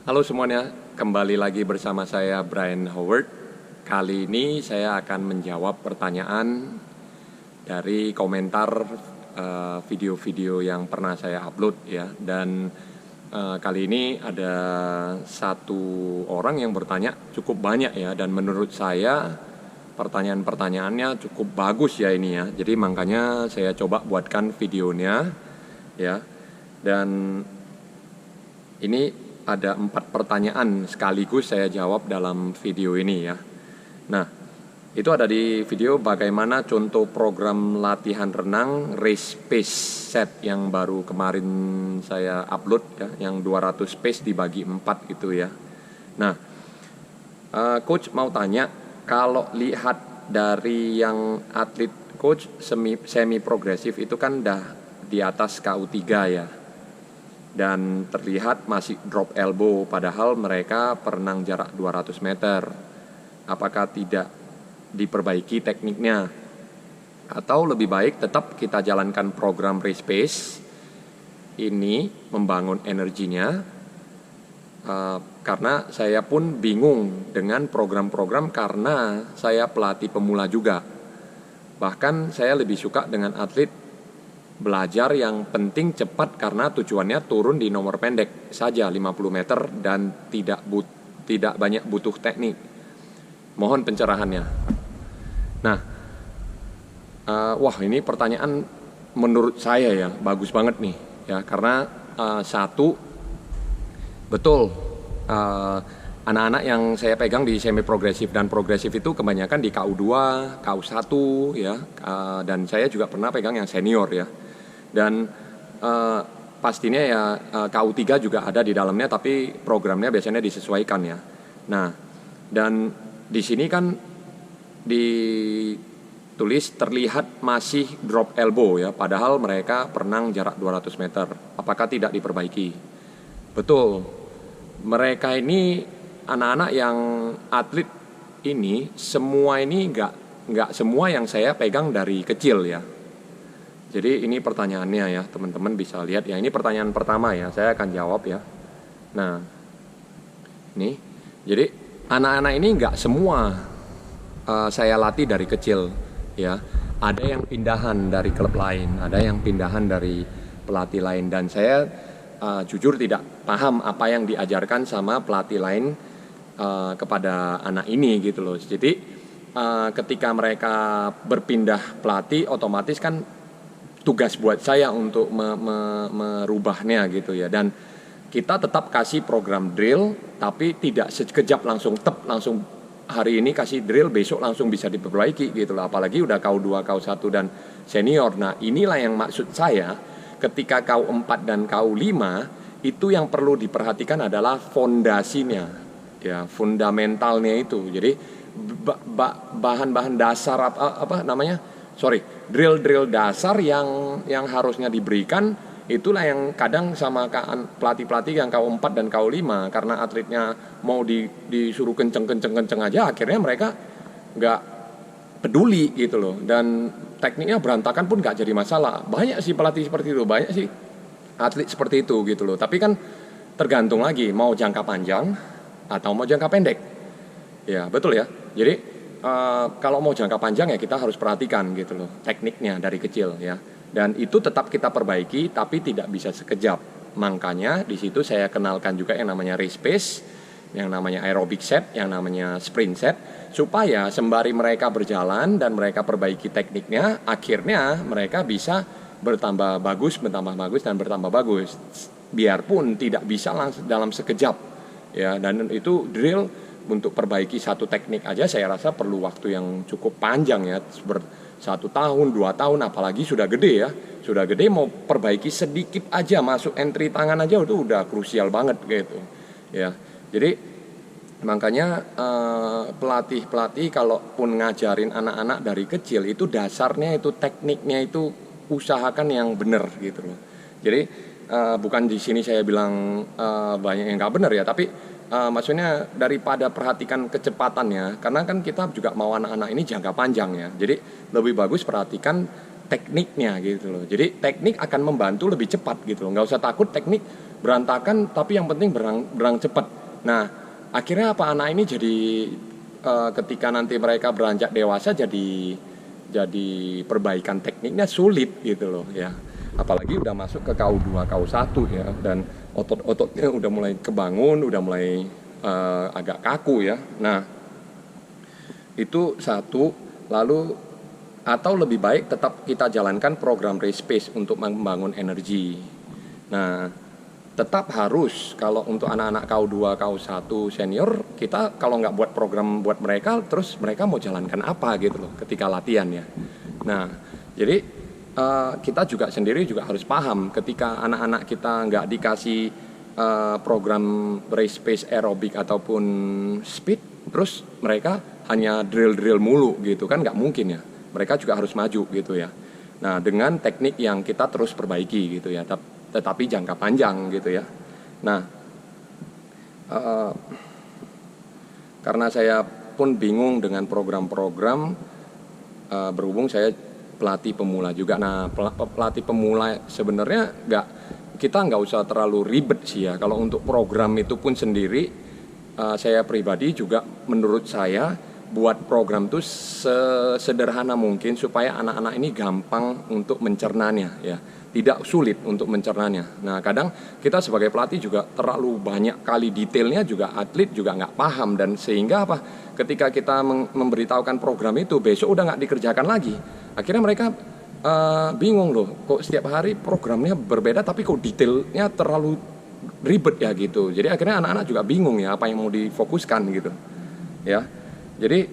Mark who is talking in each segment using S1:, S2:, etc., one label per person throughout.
S1: Halo semuanya, kembali lagi bersama saya Brian Howard. Kali ini saya akan menjawab pertanyaan dari komentar video-video yang pernah saya upload ya. Dan kali ini ada satu orang yang bertanya cukup banyak ya, dan menurut saya pertanyaan-pertanyaannya cukup bagus ya ini ya. Jadi makanya saya coba buatkan videonya ya. Dan ini ada 4 pertanyaan sekaligus saya jawab dalam video ini ya. Nah, itu ada di video bagaimana contoh program latihan renang race pace set yang baru kemarin saya upload ya, yang 200 pace dibagi 4 gitu ya. Nah, coach mau tanya, kalau lihat dari yang atlet coach semi progresif itu kan dah di atas KU3 ya. Dan terlihat masih drop elbow, padahal mereka berenang jarak 200 meter. Apakah tidak diperbaiki tekniknya? Atau lebih baik tetap kita jalankan program race pace ini, membangun energinya? Karena saya pun bingung dengan program-program karena saya pelatih pemula juga. Bahkan saya lebih suka dengan atlet belajar yang penting cepat karena tujuannya turun di nomor pendek saja 50 meter dan tidak banyak butuh teknik. Mohon pencerahannya. Nah, wah ini pertanyaan menurut saya ya bagus banget nih ya, karena satu, betul, anak-anak yang saya pegang di semi progresif dan progresif itu kebanyakan di KU2, KU1 ya, dan saya juga pernah pegang yang senior ya. Dan pastinya ya KU3 juga ada di dalamnya, tapi programnya biasanya disesuaikan ya. Nah, dan di sini kan ditulis terlihat masih drop elbow ya, padahal mereka berenang jarak 200 meter. Apakah tidak diperbaiki? Betul. Mereka ini anak-anak yang atlet ini semua ini nggak semua yang saya pegang dari kecil ya. Jadi ini pertanyaannya ya, teman-teman bisa lihat ya. Ini pertanyaan pertama ya, saya akan jawab ya. Nah, ini jadi anak-anak ini nggak semua saya latih dari kecil ya. Ada yang pindahan dari klub lain, ada yang pindahan dari pelatih lain, dan saya jujur tidak paham apa yang diajarkan sama pelatih lain kepada anak ini gitu loh. Jadi ketika mereka berpindah pelatih, otomatis kan tugas buat saya untuk merubahnya gitu ya. Dan kita tetap kasih program drill, tapi tidak sekejap langsung langsung hari ini kasih drill, besok langsung bisa diperbaiki gitu loh. Apalagi udah KU2, KU1 dan senior. Nah, inilah yang maksud saya, ketika KU4 dan KU5 itu yang perlu diperhatikan adalah fondasinya ya, fundamentalnya itu. Jadi bahan-bahan dasar drill dasar yang harusnya diberikan, itulah yang kadang sama pelatih-pelatih yang KU4 dan KU5, karena atletnya mau disuruh kenceng aja, akhirnya mereka nggak peduli gitu loh, dan tekniknya berantakan pun nggak jadi masalah. Banyak sih pelatih seperti itu, banyak sih atlet seperti itu gitu loh. Tapi kan tergantung lagi mau jangka panjang atau mau jangka pendek ya, betul ya. Jadi kalau mau jangka panjang ya kita harus perhatikan gitu loh tekniknya dari kecil ya, dan itu tetap kita perbaiki, tapi tidak bisa sekejap. Makanya di situ saya kenalkan juga yang namanya race pace, yang namanya aerobic set, yang namanya sprint set, supaya sembari mereka berjalan dan mereka perbaiki tekniknya, akhirnya mereka bisa bertambah bagus biarpun tidak bisa langsung dalam sekejap ya. Dan itu drill untuk perbaiki satu teknik aja saya rasa perlu waktu yang cukup panjang ya, 1 tahun, 2 tahun, apalagi sudah gede ya. Sudah gede mau perbaiki sedikit aja, masuk entry tangan aja itu udah krusial banget gitu ya. Jadi makanya pelatih kalaupun ngajarin anak-anak dari kecil, itu dasarnya itu tekniknya itu usahakan yang benar gitu loh. Jadi bukan di sini saya bilang banyak yang nggak benar ya, tapi maksudnya daripada perhatikan kecepatannya, karena kan kita juga mau anak-anak ini jangka panjang ya. Jadi lebih bagus perhatikan tekniknya gitu loh. Jadi teknik akan membantu lebih cepat gitu loh. Nggak usah takut teknik berantakan, tapi yang penting berang cepat. Nah, akhirnya apa, anak ini jadi ketika nanti mereka beranjak dewasa jadi perbaikan tekniknya sulit gitu loh ya. Apalagi udah masuk ke KU2, KU1 ya, dan otot-ototnya udah mulai kebangun, udah mulai agak kaku ya. Nah, itu satu. Lalu atau lebih baik tetap kita jalankan program race pace untuk membangun energi. Nah, tetap harus kalau untuk anak-anak KU2, KU1 senior, kita kalau nggak buat program buat mereka, terus mereka mau jalankan apa gitu loh ketika latihan ya. Nah, jadi kita juga sendiri juga harus paham ketika anak-anak kita nggak dikasih program race pace aerobik ataupun speed, terus mereka hanya drill mulu gitu kan, nggak mungkin ya. Mereka juga harus maju gitu ya. Nah, dengan teknik yang kita terus perbaiki gitu ya, tetapi jangka panjang gitu ya. Nah, karena saya pun bingung dengan program-program, berhubung saya pelatih pemula juga. Nah, pelatih pemula sebenarnya kita nggak usah terlalu ribet sih ya. Kalau untuk program itu pun sendiri, saya pribadi juga menurut saya buat program itu sesederhana mungkin supaya anak-anak ini gampang untuk mencernanya ya, tidak sulit untuk mencernanya. Nah, kadang kita sebagai pelatih juga terlalu banyak kali detailnya, juga atlet juga nggak paham, dan sehingga apa, ketika kita memberitahukan program itu besok udah nggak dikerjakan lagi. Akhirnya mereka bingung loh, kok setiap hari programnya berbeda tapi kok detailnya terlalu ribet ya gitu. Jadi akhirnya anak-anak juga bingung ya apa yang mau difokuskan gitu ya. Jadi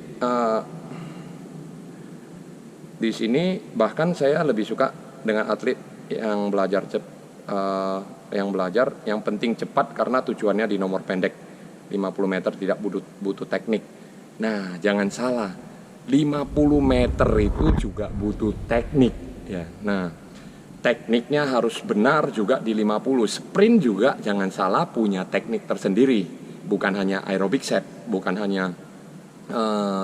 S1: di sini bahkan saya lebih suka dengan atlet yang belajar yang penting cepat karena tujuannya di nomor pendek 50 meter, tidak butuh teknik. Nah, jangan salah, 50 meter itu juga butuh teknik ya. Nah, tekniknya harus benar juga di 50. Sprint juga jangan salah punya teknik tersendiri, bukan hanya aerobic set, bukan hanya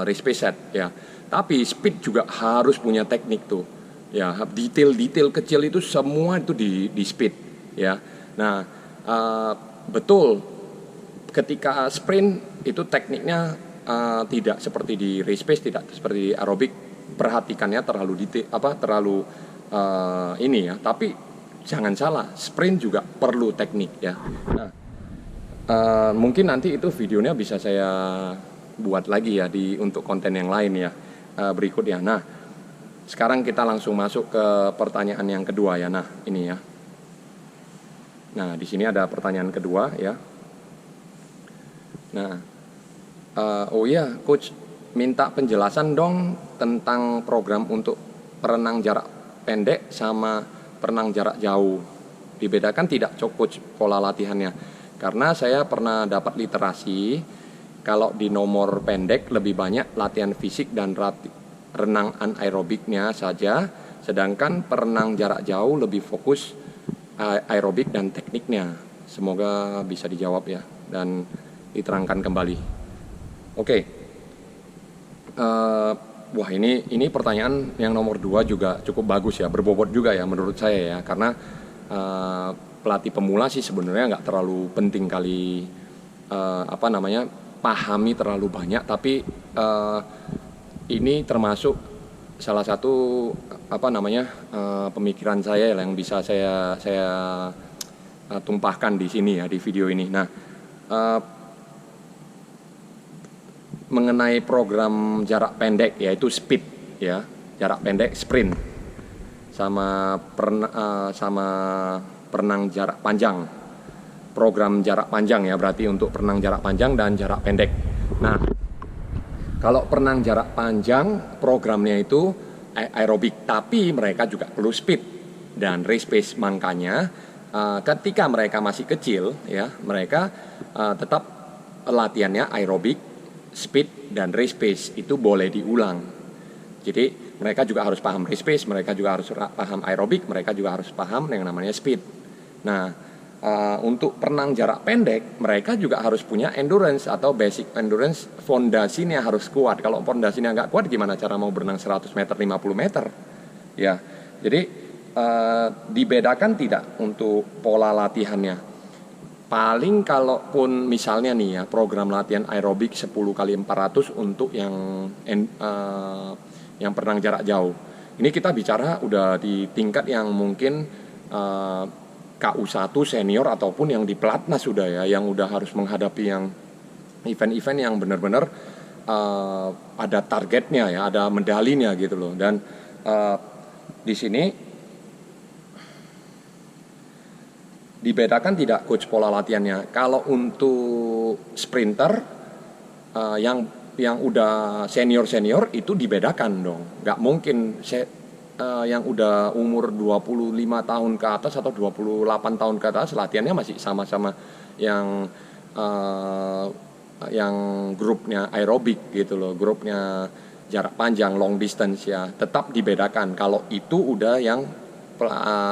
S1: race pace set ya, tapi speed juga harus punya teknik tuh ya. Detail kecil itu semua itu di speed ya. Nah, betul, ketika sprint itu tekniknya tidak seperti di race pace, tidak seperti di aerobik, perhatikannya terlalu detail, terlalu ini ya. Tapi jangan salah, sprint juga perlu teknik ya. Nah, mungkin nanti itu videonya bisa saya buat lagi ya untuk konten yang lain ya berikutnya. Nah, sekarang kita langsung masuk ke pertanyaan yang kedua ya. Nah, ini ya. Nah, di sini ada pertanyaan kedua ya. Nah, oh iya, coach, minta penjelasan dong tentang program untuk perenang jarak pendek sama perenang jarak jauh. Dibedakan tidak, coach, pola latihannya? Karena saya pernah dapat literasi kalau di nomor pendek lebih banyak latihan fisik dan renang anaerobiknya saja, sedangkan perenang jarak jauh lebih fokus aerobik dan tekniknya. Semoga bisa dijawab ya dan diterangkan kembali. Oke. Wah, ini pertanyaan yang nomor 2 juga cukup bagus ya, berbobot juga ya menurut saya ya, karena pelatih pemula sih sebenarnya nggak terlalu penting kali pahami terlalu banyak, tapi ini termasuk salah satu pemikiran saya yang bisa saya tumpahkan di sini ya, di video ini. Nah, mengenai program jarak pendek yaitu speed ya, jarak pendek sprint, sama perenang jarak panjang. Program jarak panjang ya, berarti untuk perenang jarak panjang dan jarak pendek. Nah, kalau perenang jarak panjang programnya itu aerobik, tapi mereka juga perlu speed dan race pace. Makanya ketika mereka masih kecil ya, mereka tetap latihannya aerobik, speed dan race pace itu boleh diulang. Jadi mereka juga harus paham race pace, mereka juga harus paham aerobik, mereka juga harus paham yang namanya speed. Nah, untuk perenang jarak pendek mereka juga harus punya endurance atau basic endurance, fondasinya harus kuat. Kalau fondasinya nggak kuat, gimana cara mau berenang 100 meter, 50 meter ya. Jadi dibedakan tidak untuk pola latihannya. Paling kalaupun misalnya nih ya program latihan aerobik 10 kali 400 untuk yang berenang jarak jauh. Ini kita bicara udah di tingkat yang mungkin KU1 senior ataupun yang di pelatnas sudah ya, yang udah harus menghadapi yang event-event yang benar-benar ada targetnya ya, ada medalinya gitu loh. Dan di sini dibedakan tidak coach pola latihannya. Kalau untuk sprinter yang udah senior itu dibedakan dong. Nggak mungkin yang udah umur 25 tahun ke atas atau 28 tahun ke atas latihannya masih sama-sama yang grupnya aerobik gitu loh, grupnya jarak panjang long distance ya, tetap dibedakan. Kalau itu udah yang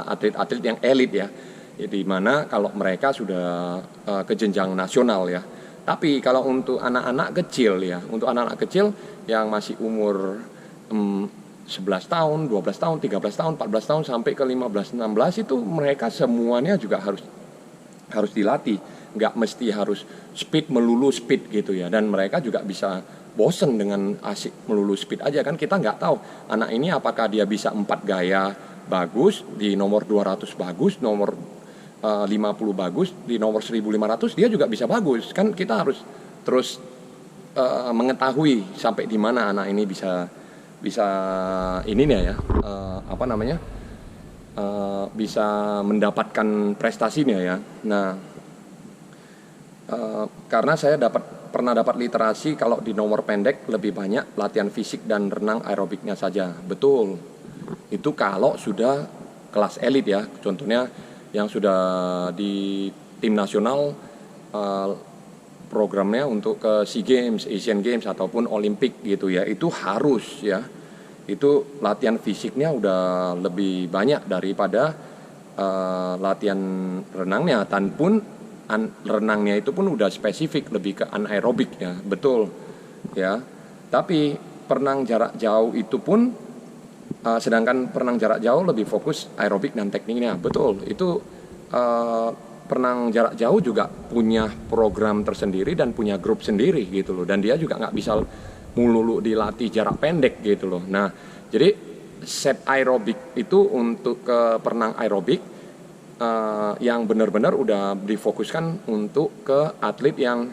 S1: atlet-atlet yang elit ya, di mana kalau mereka sudah ke jenjang nasional ya. Tapi kalau untuk anak-anak kecil ya, untuk anak-anak kecil yang masih umur 11 tahun, 12 tahun, 13 tahun, 14 tahun sampai ke 15, 16 itu mereka semuanya juga harus dilatih. Nggak mesti harus melulu speed gitu ya. Dan mereka juga bisa bosen dengan asik melulu speed aja kan. Kita nggak tahu anak ini apakah dia bisa 4 gaya bagus, di nomor 200 bagus, nomor 50 bagus, di nomor 1500 dia juga bisa bagus kan. Kita harus terus mengetahui sampai di mana anak ini bisa ini nih ya, bisa mendapatkan prestasinya ya. Nah, karena saya pernah dapat literasi kalau di nomor pendek lebih banyak latihan fisik dan renang aerobiknya saja. Betul, itu kalau sudah kelas elit ya, contohnya yang sudah di tim nasional, programnya untuk ke SEA Games, Asian Games ataupun Olimpik gitu ya, itu harus ya, itu latihan fisiknya udah lebih banyak daripada latihan renangnya. Dan pun renangnya itu pun udah spesifik lebih ke anaerobik ya, betul ya. Tapi perenang jarak jauh itu pun sedangkan perenang jarak jauh lebih fokus aerobik dan tekniknya, betul. Itu perenang jarak jauh juga punya program tersendiri dan punya grup sendiri gitu loh. Dan dia juga nggak bisa melulu dilatih jarak pendek gitu loh. Nah, jadi set aerobik itu untuk ke perenang aerobik yang benar-benar udah difokuskan untuk ke atlet yang